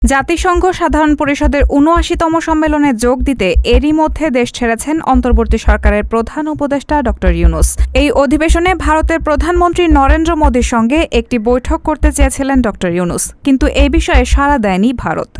জাতিসংঘ সাধারণ পরিষদের ৭৯তম সম্মেলনে যোগ দিতে এরই মধ্যে দেশ ছেড়েছেন অন্তর্বর্তী সরকারের প্রধান উপদেষ্টা ড ইউনূস। এই অধিবেশনে ভারতের প্রধানমন্ত্রী নরেন্দ্র মোদির সঙ্গে একটি বৈঠক করতে চেয়েছিলেন ড ইউনূস, কিন্তু এ বিষয়ে সাড়া দেয়নি ভারত।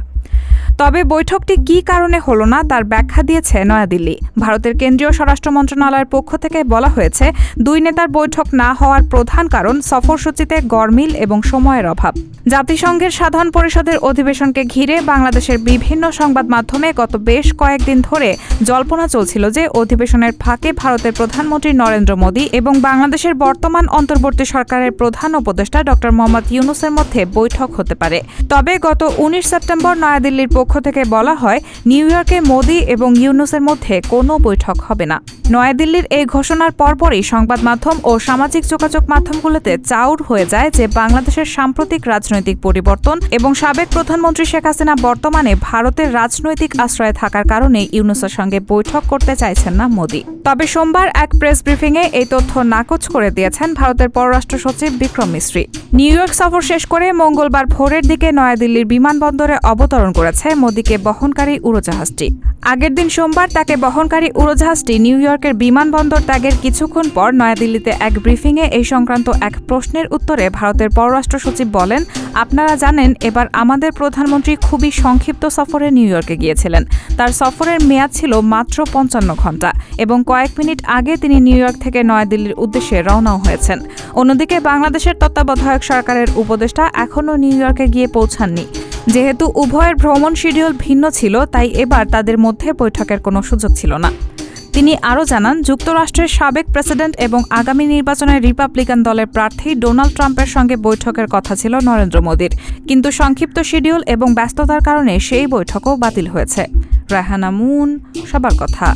তবে বৈঠকটি কী কারণে হলো না তার ব্যাখ্যা দিয়েছে নয়াদিল্লি। ভারতের কেন্দ্রীয় স্বরাষ্ট্র মন্ত্রণালয়ের পক্ষ থেকে বলা হয়েছে, দুই নেতার বৈঠক না হওয়ার প্রধান কারণ সফরসূচিতে গরমিল এবং সময়ের অভাব। জাতিসংঘের সাধারণ পরিষদের অধিবেশনকে ঘিরে বাংলাদেশের বিভিন্ন সংবাদ মাধ্যমে গত বেশ কয়েকদিন ধরে জল্পনা চলছিল যে অধিবেশনের ফাঁকে ভারতের প্রধানমন্ত্রী নরেন্দ্র মোদি এবং বাংলাদেশের বর্তমান অন্তর্বর্তী সরকারের প্রধান উপদেষ্টা ড মোহাম্মদ ইউনূসের মধ্যে বৈঠক হতে পারে। তবে গত ১৯ সেপ্টেম্বর নয়াদিল্লির পক্ষ থেকে বলা হয়, নিউ ইয়র্কে মোদি এবং ইউনূসের মধ্যে কোনো বৈঠক হবে না। নয়াদিল্লির এই ঘোষণার পরপরই সংবাদ মাধ্যম ও সামাজিক যোগাযোগ মাধ্যমগুলোতে চাউর হয়ে যায় যে বাংলাদেশের সাম্প্রতিক রাজনৈতিক পরিবর্তন এবং সাবেক প্রধানমন্ত্রী শেখ হাসিনা বর্তমানে ভারতের রাজনৈতিক আশ্রয়ে থাকার কারণে ইউনূসের সঙ্গে বৈঠক করতে চাইছেন না মোদি। তবে সোমবার এক প্রেস ব্রিফিংয়ে এই তথ্য নাকচ করে দিয়েছেন ভারতের পররাষ্ট্র সচিব বিক্রম মিশ্রি। নিউ ইয়র্ক সফর শেষ করে মঙ্গলবার ভোরের দিকে নয়াদিল্লির বিমানবন্দরে অবতরণ করেছে মোদিকে বহনকারী উড়োজাহাজটি। আগের দিন সোমবার তাকে বহনকারী উড়োজাহাজটি নিউ ইয়র্কের বিমানবন্দর ত্যাগের কিছুক্ষণ পর নয়াদিল্লিতে এক ব্রিফিংয়ে এই সংক্রান্ত এক প্রশ্নের উত্তরে ভারতের পররাষ্ট্র সচিব বলেন, আপনারা জানেন এবার আমাদের প্রধানমন্ত্রী খুবই সংক্ষিপ্ত সফরে নিউ ইয়র্কে গিয়েছিলেন। তার সফরের মেয়াদ ছিল মাত্র ৫৫ ঘণ্টা এবং কয়েক মিনিট আগে তিনি নিউ ইয়র্ক থেকে নয়াদিল্লির উদ্দেশ্যে রওনাও হয়েছেন। অন্যদিকে বাংলাদেশের তত্ত্বাবধায়ক সরকারের উপদেষ্টা এখনও নিউ ইয়র্কে গিয়ে পৌঁছাননি। যেহেতু উভয়ের ভ্রমণ শিডিউল ভিন্ন ছিল, তাই এবার তাদের মধ্যে বৈঠকের কোনো সুযোগ ছিল না। তিনি আরও জানান, যুক্তরাষ্ট্রের সাবেক প্রেসিডেন্ট এবং আগামী নির্বাচনে রিপাবলিকান দলের প্রার্থী ডোনাল্ড ট্রাম্পের সঙ্গে বৈঠকের কথা ছিল নরেন্দ্র মোদির, কিন্তু সংক্ষিপ্ত শিডিউল এবং ব্যস্ততার কারণে সেই বৈঠকও বাতিল হয়েছে। রায়হানা মুন, সবার কথা।